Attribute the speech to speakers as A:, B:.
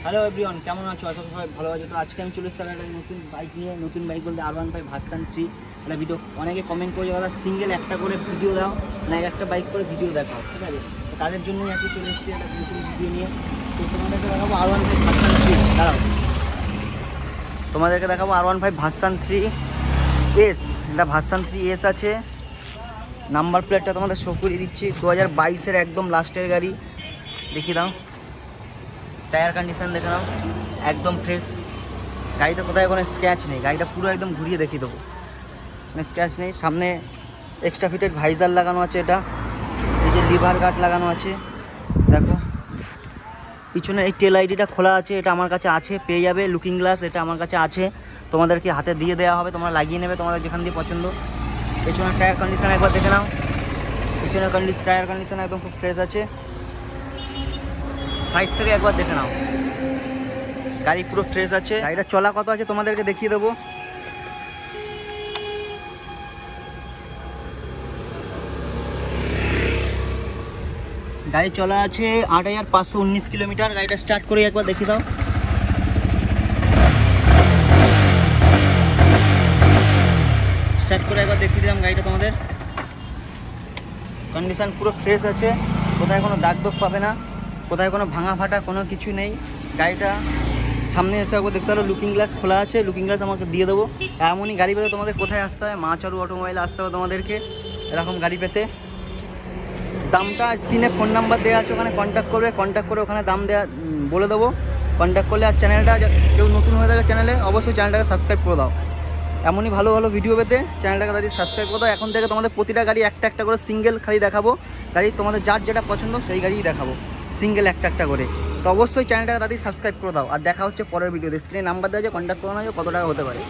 A: Hello everyone, কেমন আছো? আশা করি সবাই ভালো আছো। তো আজকে আমি চলে এসেছি একটা নতুন বাইক নিয়ে। নতুন বাইক বলতে R15 ভার্সন 3 একটা ভিডিও। অনেকে কমেন্ট করে দাদা সিঙ্গেল একটা করে ভিডিও দাও, না একটা বাইক করে ভিডিও দেখাও, ঠিক আছে? তো তাদের জন্যই আজকে চলে এসেছি একটা নতুন ভিডিও নিয়ে। তো তোমাদেরকে দেখাবো R15 ভার্সন 3। দাঁড়াও, তোমাদেরকে দেখাবো R15 ভার্সন 3S। এটা ভার্সন 3S আছে। নাম্বার প্লেটটা তোমাদের শো করে দিচ্ছি। 2022-এর একদম লাস্টের গাড়ি। দেখিয়ে দাও, টায়ার কন্ডিশন দেখে নাও, একদম ফ্রেশ। গাড়িটা কোথায় কোনো স্ক্র্যাচ নেই, গাড়িটা পুরো একদম ঘুরিয়ে দেখিয়ে দেবো, মানে স্ক্র্যাচ নেই। সামনে এক্সট্রা ফিটেড ভাইজার লাগানো আছে, এটা এই যে লিভার গার্ড লাগানো আছে দেখো। পিছনে এই টেল আইডিটা খোলা আছে, এটা আমার কাছে আছে, পেয়ে যাবে। লুকিং গ্লাস এটা আমার কাছে আছে, তোমাদেরকে হাতে দিয়ে দেওয়া হবে, তোমরা লাগিয়ে নেবে তোমাদের যেখান দিয়ে পছন্দ। পেছনের টায়ার কন্ডিশন একবার দেখে নাও, পিছনের টায়ার কন্ডিশন একদম খুব ফ্রেশ আছে। সাইড থেকে একবার দেখে নাও, গাড়ি পুরো ফ্রেশ আছে। গাড়িটা চলা কত আছে তোমাদেরকে দেখিয়ে দেবো। গাড়ি চলা আছে 8519 কিলোমিটার। গাড়িটা স্টার্ট করে একবার দেখিয়ে দাও। স্টার্ট করে একবার দেখিয়ে দিলাম গাড়িটা তোমাদের। কন্ডিশন পুরো ফ্রেশ আছে, কোথায় কোনো দাগ দোগ পাবে না, কোথায় কোনো ভাঙা ফাটা কোনো কিছু নেই। গাড়িটা সামনে এসে একবার দেখতে পারো, লুকিং গ্লাস খোলা আছে, লুকিং গ্লাস আমাকে দিয়ে দেবো। এমনই গাড়ি পেতে তোমাদের কোথায় আসতে হয়? মাচারু অটোমোবাইলে আসতে হবে তোমাদেরকে এরকম গাড়ি পেতে। দামটা স্ক্রিনে ফোন নাম্বার দেওয়া আছে, ওখানে কন্ট্যাক্ট করবে, কন্ট্যাক্ট করে ওখানে দাম দেওয়া বলে দেবো, কন্ট্যাক্ট করলে। আর চ্যানেলটা কেউ নতুন হয়ে থাকে চ্যানেলে, অবশ্যই চ্যানেলটাকে সাবস্ক্রাইব করে দাও। এমনই ভালো ভালো ভিডিও পেতে চ্যানেলটাকে তাদের সাবস্ক্রাইব করে দাও। এখন থেকে তোমাদের প্রতিটা গাড়ি একটা একটা করে সিঙ্গেল খালি দেখাবো। গাড়ি তোমাদের যার যেটা পছন্দ সেই গাড়িই দেখাবো, সিঙ্গেল একটা একটা করে। তো অবশ্যই চ্যানেলটাকে তাদের সাবস্ক্রাইব করে দাও। আর দেখা হচ্ছে পরের ভিডিওতে। স্ক্রিনে নাম্বার দেওয়া আছে, কন্ট্যাক্ট করে নাও কত টাকা হতে পারে।